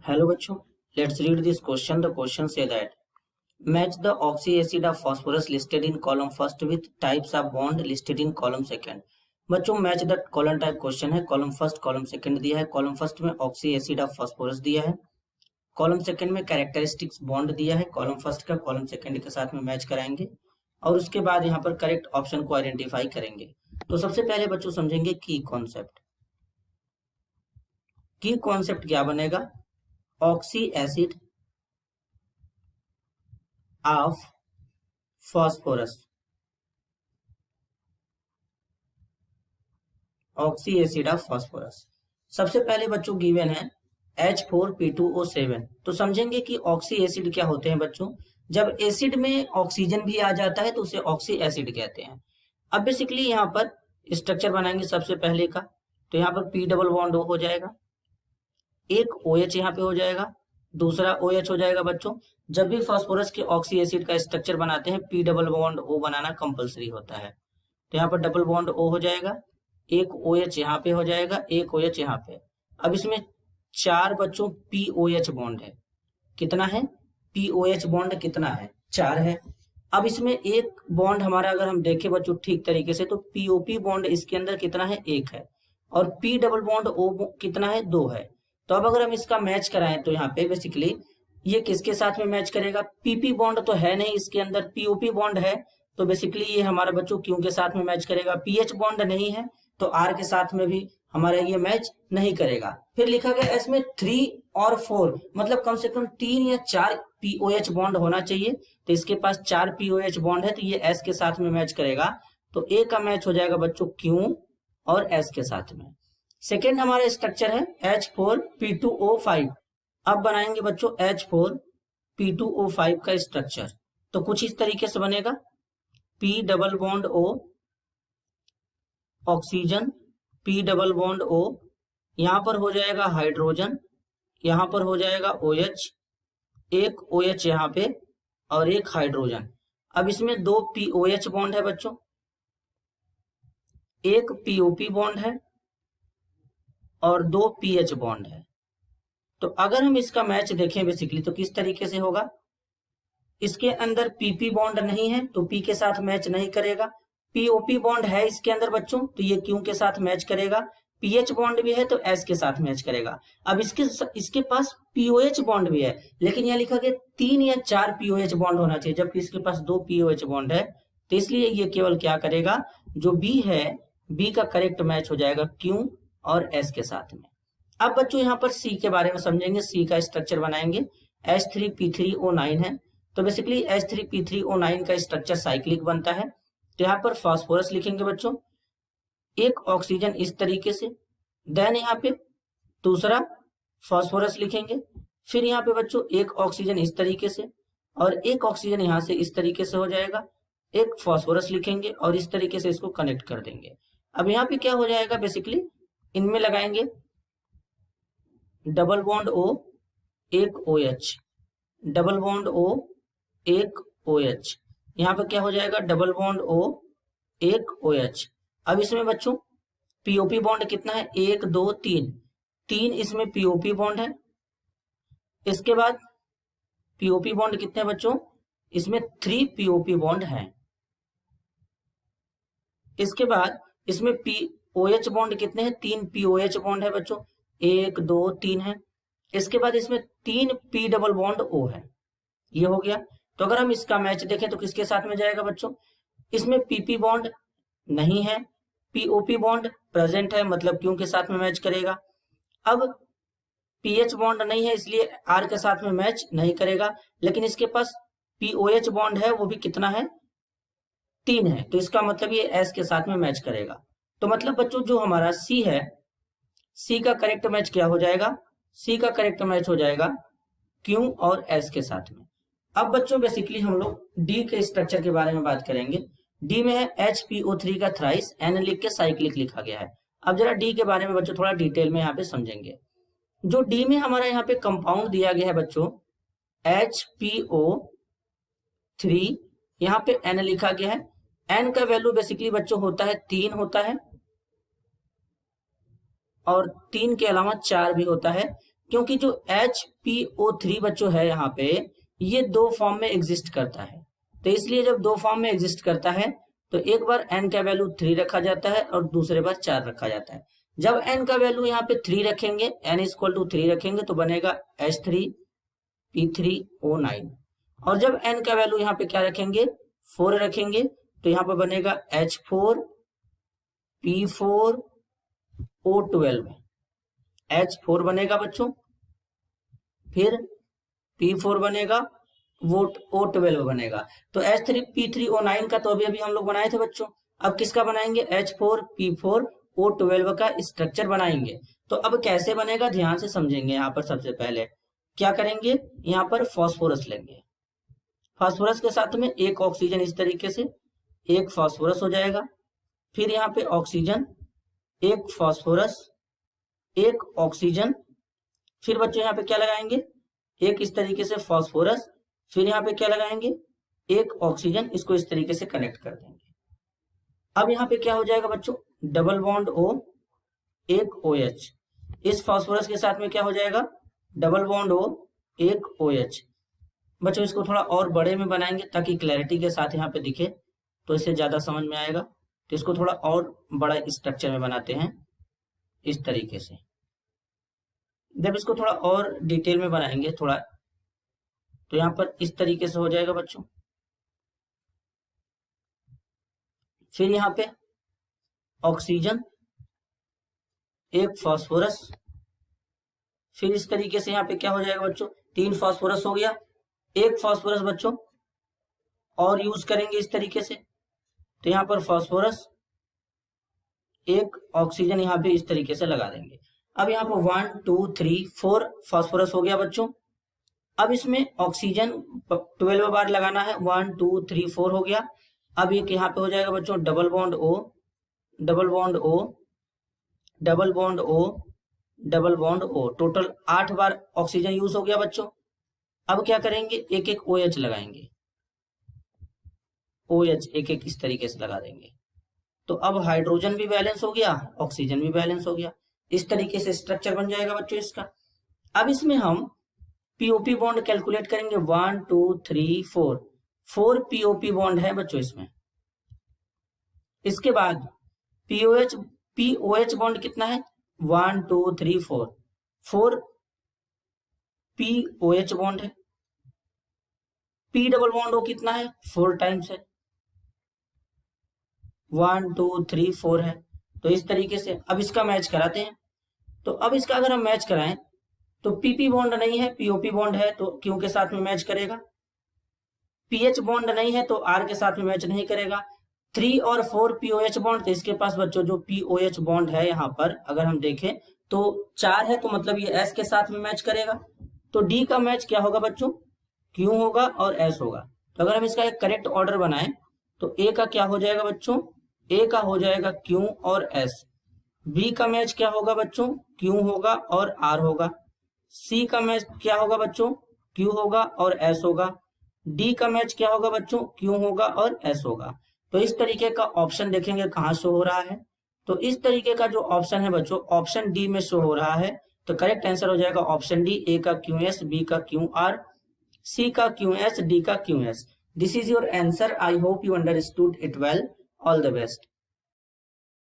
Hello बच्चों, let's read this question. The question say that match the oxy acid of phosphorus listed in column first with types of bond listed in column second. बच्चों match the column type question है। Column first column second दिया है। Column first में oxy acid of phosphorus दिया है। Column second में characteristics bond दिया है। कॉलम फर्स्ट का कॉलम सेकंड के साथ में मैच कराएंगे और उसके बाद यहाँ पर करेक्ट ऑप्शन को आइडेंटिफाई करेंगे। तो सबसे पहले बच्चों समझेंगे की कॉन्सेप्ट। की कॉन्सेप्ट क्या बनेगा? Oxy acid of phosphorus, oxy acid of phosphorus. सबसे पहले बच्चों गिवन है H4P2O7। तो समझेंगे कि ऑक्सी एसिड क्या होते हैं बच्चों। जब एसिड में ऑक्सीजन भी आ जाता है तो उसे ऑक्सी एसिड कहते हैं। अब बेसिकली यहाँ पर स्ट्रक्चर बनाएंगे सबसे पहले का। तो यहाँ पर P डबल बॉन्ड O हो जाएगा, एक OH यहाँ पे हो जाएगा, दूसरा OH हो जाएगा बच्चों। जब भी फास्फोरस के ऑक्सी एसिड का स्ट्रक्चर बनाते हैं P डबल बॉन्ड O बनाना कंपलसरी होता है। तो यहाँ पर डबल बॉन्ड O हो जाएगा, एक OH यहाँ पे हो जाएगा, एक OH यहाँ पे। अब इसमें चार बच्चों POH बॉन्ड है। कितना है? POH बॉन्ड कितना है? 4 है। अब इसमें एक बॉन्ड हमारा अगर हम देखें बच्चों ठीक तरीके से तो POP बॉन्ड इसके अंदर कितना है? 1 है। और P डबल बॉन्ड O कितना है? 2 है। तो अब अगर हम इसका मैच कराएं तो यहाँ पे बेसिकली ये किसके साथ में मैच करेगा? PP बॉन्ड तो है नहीं इसके अंदर, POP बॉन्ड है। तो बेसिकली ये हमारा बच्चों क्यों के साथ में मैच करेगा? PH बॉन्ड नहीं है तो R के साथ में भी हमारा ये मैच नहीं करेगा। फिर लिखा गया इसमें 3 और 4, मतलब कम से कम 3 या 4 POH बॉन्ड होना चाहिए। तो इसके पास 4 POH बॉन्ड है तो ये S के साथ में मैच करेगा। तो A का मैच हो जाएगा बच्चों Q और S के साथ में। सेकेंड हमारा स्ट्रक्चर है H4P2O5। अब बनाएंगे बच्चों H4P2O5 का स्ट्रक्चर। तो कुछ इस तरीके से बनेगा, P double bond O, oxygen, P double bond O, यहां पर हो जाएगा हाइड्रोजन, यहां पर हो जाएगा OH, एक OH यहां पे और एक हाइड्रोजन। अब इसमें 2 POH बॉन्ड है बच्चों, एक POP बॉन्ड है और 2 PH बॉन्ड है। तो अगर हम इसका मैच देखें बेसिकली तो किस तरीके से होगा? इसके अंदर PP बॉन्ड नहीं है तो P के साथ मैच नहीं करेगा। POP बॉन्ड है इसके अंदर बच्चों तो ये Q के साथ मैच करेगा। PH बॉन्ड भी है तो S के साथ मैच करेगा। अब इसके पास POH बॉन्ड भी है, लेकिन यहाँ लिखा गया 3 या 4 POH बॉन्ड होना चाहिए, जबकि इसके पास 2 POH बॉन्ड है। तो इसलिए ये केवल क्या करेगा? जो B है, B का करेक्ट मैच हो जाएगा Q और S के साथ में। अब बच्चों यहाँ पर C के बारे में समझेंगे। C का स्ट्रक्चर बनाएंगे। H3P3O9 है तो बेसिकली H3P3O9 का स्ट्रक्चर साइक्लिक बनता है। तो यहाँ पर फास्फोरस लिखेंगे बच्चों, एक ऑक्सीजन इस तरीके से, देन यहाँ पे दूसरा फास्फोरस लिखेंगे, फिर यहाँ पे बच्चों एक ऑक्सीजन इस तरीके से और एक ऑक्सीजन यहाँ से इस तरीके से हो जाएगा, एक फास्फोरस लिखेंगे और इस तरीके से इसको कनेक्ट कर देंगे। अब यहाँ पे क्या हो जाएगा? बेसिकली इनमें लगाएंगे डबल बॉन्ड O, एक OH, डबल बॉन्ड O, एक OH, यहाँ पे क्या हो जाएगा? डबल बॉन्ड O, एक OH। अब इसमें बच्चों POP बॉन्ड कितना है? 1 2 3, 3 इसमें POP बॉन्ड है। इसके बाद POP बॉन्ड कितने हैं बच्चों? इसमें 3 POP बॉन्ड है। इसके बाद इसमें POH बॉन्ड कितने हैं? 3 POH बॉन्ड है बच्चों, 1 2 3 है। इसके बाद इसमें 3 P डबल बॉन्ड O है। ये हो गया। तो अगर हम इसका मैच देखें तो किसके साथ में जाएगा बच्चों? इसमें PP बॉन्ड नहीं है, POP बॉन्ड प्रेजेंट है, मतलब Q के साथ में मैच करेगा। अब PH बॉन्ड नहीं है इसलिए R के साथ में मैच नहीं करेगा, लेकिन इसके पास POH बॉन्ड है, वो भी कितना है? 3 है। तो इसका मतलब ये S के साथ में मैच करेगा। तो मतलब बच्चों जो हमारा C है, C का करेक्ट मैच क्या हो जाएगा? C का करेक्ट मैच हो जाएगा Q और S के साथ में। अब बच्चों बेसिकली हम लोग D के स्ट्रक्चर के बारे में बात करेंगे। D में है HPO3 का थ्राइस, N लिख के साइक्लिक लिखा गया है। अब जरा D के बारे में बच्चों थोड़ा डिटेल में यहाँ पे समझेंगे। जो D में हमारा यहाँ पे कंपाउंड दिया गया है बच्चों HPO3, यहाँ पे N लिखा गया है। N का वैल्यू बेसिकली बच्चों होता है 3 होता है और 3 के अलावा 4 भी होता है। क्योंकि जो HPO3 बच्चों है यहाँ पे, ये दो फॉर्म में एग्जिस्ट करता है। तो इसलिए जब दो फॉर्म में एग्जिस्ट करता है तो एक बार n का वैल्यू 3 रखा जाता है और दूसरे बार 4 रखा जाता है। जब n का वैल्यू यहाँ पे 3 रखेंगे, n इक्वल टू 3 रखेंगे तो बनेगा H3P3O9। और जब n का वैल्यू यहाँ पे क्या रखेंगे, 4 रखेंगे, तो यहाँ पे बनेगा H4P4O12। H4 बनेगा बच्चों, फिर P4 बनेगा, वो O12 बनेगा। तो H3P3O9 का तो अभी हम लोग बनाए थे बच्चों। अब किसका बनाएंगे, H4P4O12 का स्ट्रक्चर बनाएंगे। तो अब कैसे बनेगा ध्यान से समझेंगे। यहाँ पर सबसे पहले क्या करेंगे, यहाँ पर फास्फोरस लेंगे। फास्फोरस के साथ में एक ऑक्सीजन, इस तरीके से एक फास्फोरस हो जाएगा। फिर यहाँ पे ऑक्सीजन, एक फास्फोरस, एक ऑक्सीजन। फिर बच्चों यहाँ पे क्या लगाएंगे, एक इस तरीके से फास्फोरस, फिर यहाँ पे क्या लगाएंगे, एक ऑक्सीजन। इसको इस तरीके से कनेक्ट कर देंगे। अब यहाँ पे क्या हो जाएगा बच्चों, डबल बॉन्ड O, एक OH। इस फास्फोरस के साथ में क्या हो जाएगा, डबल बॉन्ड O, एक OH। बच्चों इसको थोड़ा और बड़े में बनाएंगे ताकि क्लैरिटी के साथ यहाँ पे दिखे, तो इसे ज्यादा समझ में आएगा। तो इसको थोड़ा और बड़ा स्ट्रक्चर में बनाते हैं इस तरीके से। जब इसको थोड़ा और डिटेल में बनाएंगे थोड़ा, तो यहाँ पर इस तरीके से हो जाएगा बच्चों। फिर यहाँ पे ऑक्सीजन, एक फास्फोरस, फिर इस तरीके से यहाँ पे क्या हो जाएगा बच्चों, 3 फास्फोरस हो गया, एक फास्फोरस बच्चों और यूज करेंगे इस तरीके से। तो यहाँ पर फास्फोरस, एक ऑक्सीजन यहाँ पे इस तरीके से लगा देंगे। अब यहाँ पर 1 2 3 4 फास्फोरस हो गया बच्चों। अब इसमें ऑक्सीजन 12 बार लगाना है, 1 2 3 4 हो गया। अब एक यहाँ पे हो जाएगा बच्चों double bond O, double bond O, double bond O, double bond O। Total 8 बार ऑक्सीजन यूज हो गया बच्चों। अब क्या करेंगे, एक एक OH लगाएंगे, OH एक एक इस तरीके से लगा देंगे। तो अब हाइड्रोजन भी बैलेंस हो गया, ऑक्सीजन भी बैलेंस हो गया। इस तरीके से स्ट्रक्चर बन जाएगा बच्चों इसका। अब इसमें हम पीओपी बॉन्ड कैलकुलेट करेंगे, 1 2 3 4, 4 पीओपी बॉन्ड है बच्चों इसमें। इसके बाद पीओएच बॉन्ड कितना है, 1 2 3 4, 4 पीओएच बॉन्ड है। पी डबल बॉन्ड O कितना है, 4 टाइम्स है, 1 2 3 4 है। तो इस तरीके से अब इसका मैच कराते हैं। तो अब इसका अगर हम मैच कराएं तो पीपी बॉन्ड नहीं है, पीओपी बॉन्ड है, तो क्यू के साथ में मैच करेगा। पीएच बॉन्ड नहीं है तो आर के साथ में मैच नहीं करेगा। 3 और 4 पीओएच बॉन्ड, तो इसके पास बच्चों जो पीओएच बॉन्ड है यहाँ पर अगर हम देखें तो 4 है, तो मतलब ये एस के साथ में मैच करेगा। तो डी का मैच क्या होगा बच्चों, क्यू होगा और एस होगा। तो अगर हम इसका एक करेक्ट ऑर्डर बनाएं तो ए का क्या हो जाएगा बच्चों, ए का हो जाएगा क्यू और एस। बी का मैच क्या होगा बच्चों, क्यू होगा और आर होगा। सी का मैच क्या होगा बच्चों, क्यू होगा और एस होगा। डी का मैच क्या होगा बच्चों, क्यू होगा और एस होगा। तो इस तरीके का ऑप्शन देखेंगे कहाँ शो हो रहा है। तो इस तरीके का जो ऑप्शन है बच्चों, ऑप्शन डी में शो हो रहा है। तो करेक्ट आंसर हो जाएगा ऑप्शन डी, ए का क्यू एस, बी का क्यू आर, सी का क्यू एस, डी का Q S. This is your answer. I hope you understood it well. All the best.